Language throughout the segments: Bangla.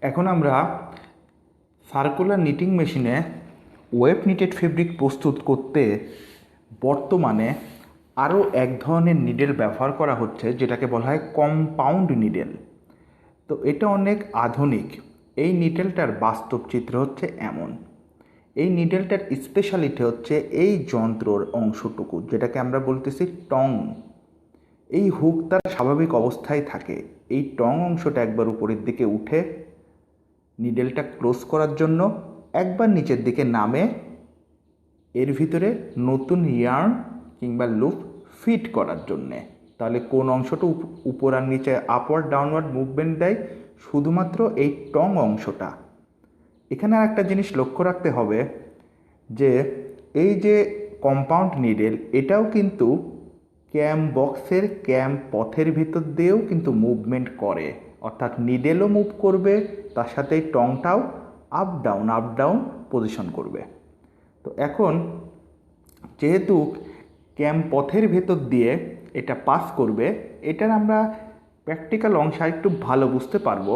এখন আমরা সার্কুলার নিটিং মেশিনে ওয়েব নিটেড ফেব্রিক প্রস্তুত করতে বর্তমানে আরও এক ধরনের নিডেল ব্যবহার করা হচ্ছে, যেটাকে বলা হয় কম্পাউন্ড নিডেল। তো এটা অনেক আধুনিক। এই নিডেলটার বাস্তব চিত্র হচ্ছে এমন। এই নিডেলটার স্পেশালিটি হচ্ছে এই যন্ত্রর অংশটুকু, যেটাকে আমরা বলতেছি টং। এই হুক তার স্বাভাবিক অবস্থায় থাকে। এই টং অংশটা একবার উপরের দিকে উঠে নিডেলটা ক্লোজ করার জন্য, একবার নিচের দিকে নামে এর ভিতরে নতুন ইয়ার্ন কিংবা লুপ ফিট করার জন্যে। তাহলে কোন অংশটা উপর আর নিচে আপওয়ার্ড ডাউনওয়ার্ড মুভমেন্ট দেয়? শুধুমাত্র এই টং অংশটা। এখানে আর একটা জিনিস লক্ষ্য রাখতে হবে যে এই যে কম্পাউন্ড নিডেল, এটাও কিন্তু ক্যাম বক্সের ক্যাম পথের ভিতর দিয়েও কিন্তু মুভমেন্ট করে, অর্থাৎ নিডেলও মুভ করবে, তার সাথে টংটাও আপ ডাউন পজিশন করবে। তো এখন যেহেতু ক্যাম পথের ভেতর দিয়ে এটা পাস করবে, এটার আমরা প্র্যাকটিক্যাল অংশ একটু ভালো বুঝতে পারবো।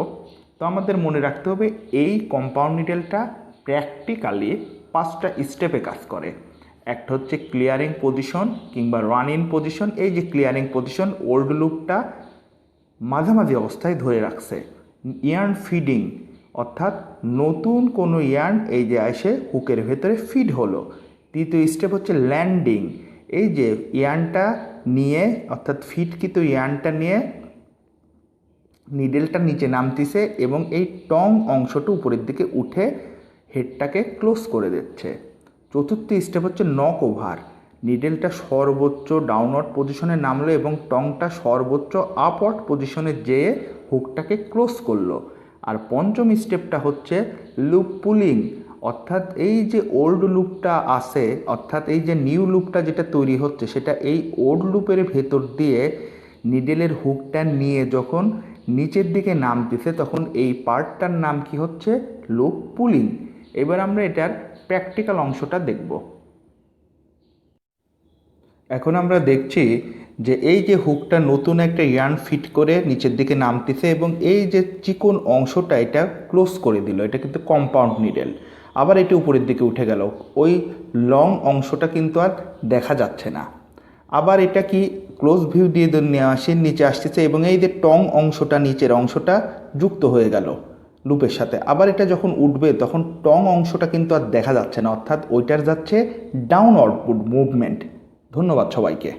তো আমাদের মনে রাখতে হবে এই কম্পাউন্ড নিডেলটা প্র্যাকটিক্যালি 5টা স্টেপে কাজ করে। একটা হচ্ছে ক্লিয়ারিং পজিশন কিংবা রান ইন পজিশন। এই যে ক্লিয়ারিং পজিশন, ওল্ড লুপটা মাঝামাঝি অবস্থায় ধরে রাখছে। ইয়ার্ন ফিডিং, অর্থাৎ নতুন কোনো ইয়ার্ন এই যে এসে হুকের ভেতরে ফিড হলো। দ্বিতীয় স্টেপ হচ্ছে ল্যান্ডিং। এই যে ইয়ার্নটা নিয়ে, অর্থাৎ ফিডকৃত ইয়ার্নটা নিয়ে নিডেলটা নিচে নামতিছে এবং এই টং অংশটা উপরের দিকে উঠে হেডটাকে ক্লোজ করে দিচ্ছে। চতুর্থ স্টেপ হচ্ছে নক ওভার। নিডেলটা সর্বোচ্চ ডাউনওয়ার্ড পজিশনে নামলো এবং টংটা সর্বোচ্চ আপওয়ার্ড পজিশনে যেয়ে হুকটাকে ক্লোজ করলো। আর পঞ্চম স্টেপটা হচ্ছে লুপ পুলিং, অর্থাৎ এই যে ওল্ড লুপটা আছে, অর্থাৎ এই যে নিউ লুপটা যেটা তৈরি হচ্ছে, সেটা এই ওল্ড লুপের ভেতর দিয়ে নিডেলের হুকটা নিয়ে যখন নিচের দিকে নামতেছে, তখন এই পার্টটার নাম কি হচ্ছে? লুপ পুলিং। এবার আমরা এটার প্র্যাকটিক্যাল অংশটা দেখব। এখন আমরা দেখছি যে এই যে হুকটা নতুন একটা ইয়ার্ন ফিট করে নিচের দিকে নামতেছে এবং এই যে চিকন অংশটা এটা ক্লোজ করে দিল। এটা কিন্তু কম্পাউন্ড নিডেল। আবার এটি উপরের দিকে উঠে গেল, ওই লং অংশটা কিন্তু আর দেখা যাচ্ছে না। আবার এটা কি ক্লোজ ভিউ দিয়ে নিয়ে আসে, নিচে আসতেছে এবং এই যে টং অংশটা, নিচের অংশটা যুক্ত হয়ে গেল লুপের সাথে। আবার এটা যখন উঠবে তখন টং অংশটা কিন্তু আর দেখা যাচ্ছে না, অর্থাৎ ওইটার যাচ্ছে ডাউনওয়ার্ড মুভমেন্ট। ধন্যবাদ সবাইকে।